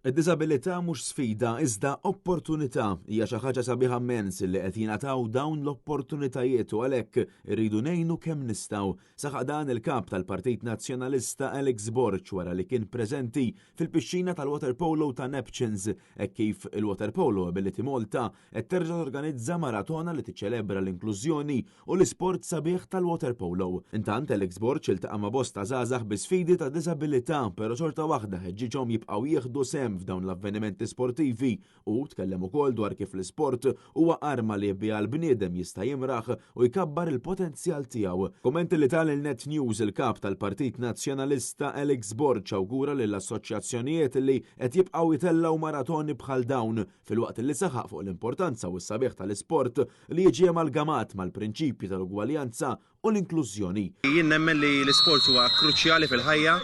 Id-diżabilità mhux sfida iżda opportunità hija xi ħaġa sabiħa immens li qed jingħataw dawn l-opportunitajiet u għalhekk irridu ngħinu kemm nistgħu. Saħaq dan il-kap tal-Partit Nazzjonalista Alex Borg wara li kien preżenti fil-pixxina tal-water polo ta' Neptune hekk kif il-Water Polo Ability Malta qed terġa' torganizza maratona li tiċċelebra l-inklużjoni u l-isport sabiħ tal-water polo. Intant Alex Borg iltaqa' ma' bosta żgħażagħ bi sfidi ta' diżabilità però xorta waħda ħeġġiġhom jibqgħu jieħdu sehem f'dawn l-avvenimenti sportivi u tkellem ukoll dwar kif l-isport huwa arma li biha l-bniedem jista' jimraħ u jkabbar il-potenzjal tiegħu. Kommenti li tal il-Net News il-kap tal-Partit Nazzjonalista Alex Borg awgura lill-assoċjazzjonijiet li qed jibqgħu jitellgħu maratoni bħal dawn filwaqt li saħaq fuq l-importanza u s-sabiħ tal-isport li jiġi amalgamat mal-prinċipji tal-ugwaljanza u l-inklużjoni. Jien nemmen li l-isport huwa kruċjali fil-ħajja,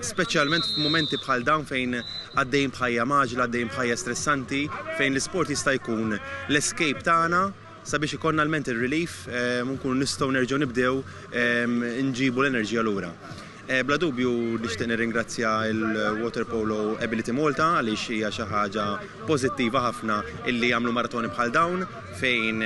speċjalment f'mumenti bħal dawn fejn għaddejn bħajja maġla, għaddejn bħajja stressanti, fejn l-isport jista' jkun l-escape tagħna sabiex ikollna l-mental relief, nkunu nistgħu nerġgħu nibdew nġibu l-enerġija lura. Bla dubju nixtieq nirringrazzja il-Water Polo Ability Malta għaliex hija xi ħaġa pożittiva ħafna illi jagħmlu maratoni bħal dawn fejn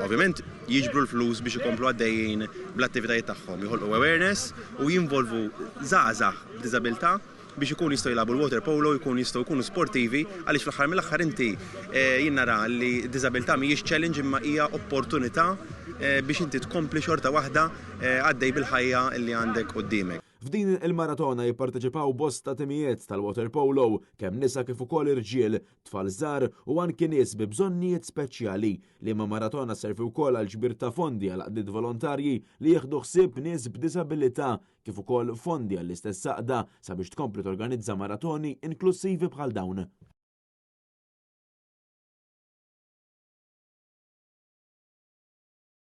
ovvjament jiġbru l-flus biex ikomplu għaddejjin bl-attivitajiet tagħhom, joħolqu awareness u jinvolvu żgħażagħ b'diżabilità biex ikun jistgħu jilagħbu l-water polo, jkunu jistgħu jkunu sportivi għaliex fl-aħħar mill-aħħar inti jien nara li d-diżabilità mhijiex challenge imma hija opportunità biex inti tkompli xorta waħda għaddej bil-ħajja li għandek quddiemek. F'din il-maratona jipparteċipaw bosta timijiet tal-water polo kemm nisa kif ukoll irġiel, tfal żgħar u anke nies bi bżonnijiet speċjali li ma' maratona servi wkoll għal ġbir ta' fondi għal qdiet volontarji li jieħdu ħsieb nies b'diżabilità kif ukoll fondi għall-istess saqda sabiex tkompli torganizza maratoni inklusivi bħal dawn.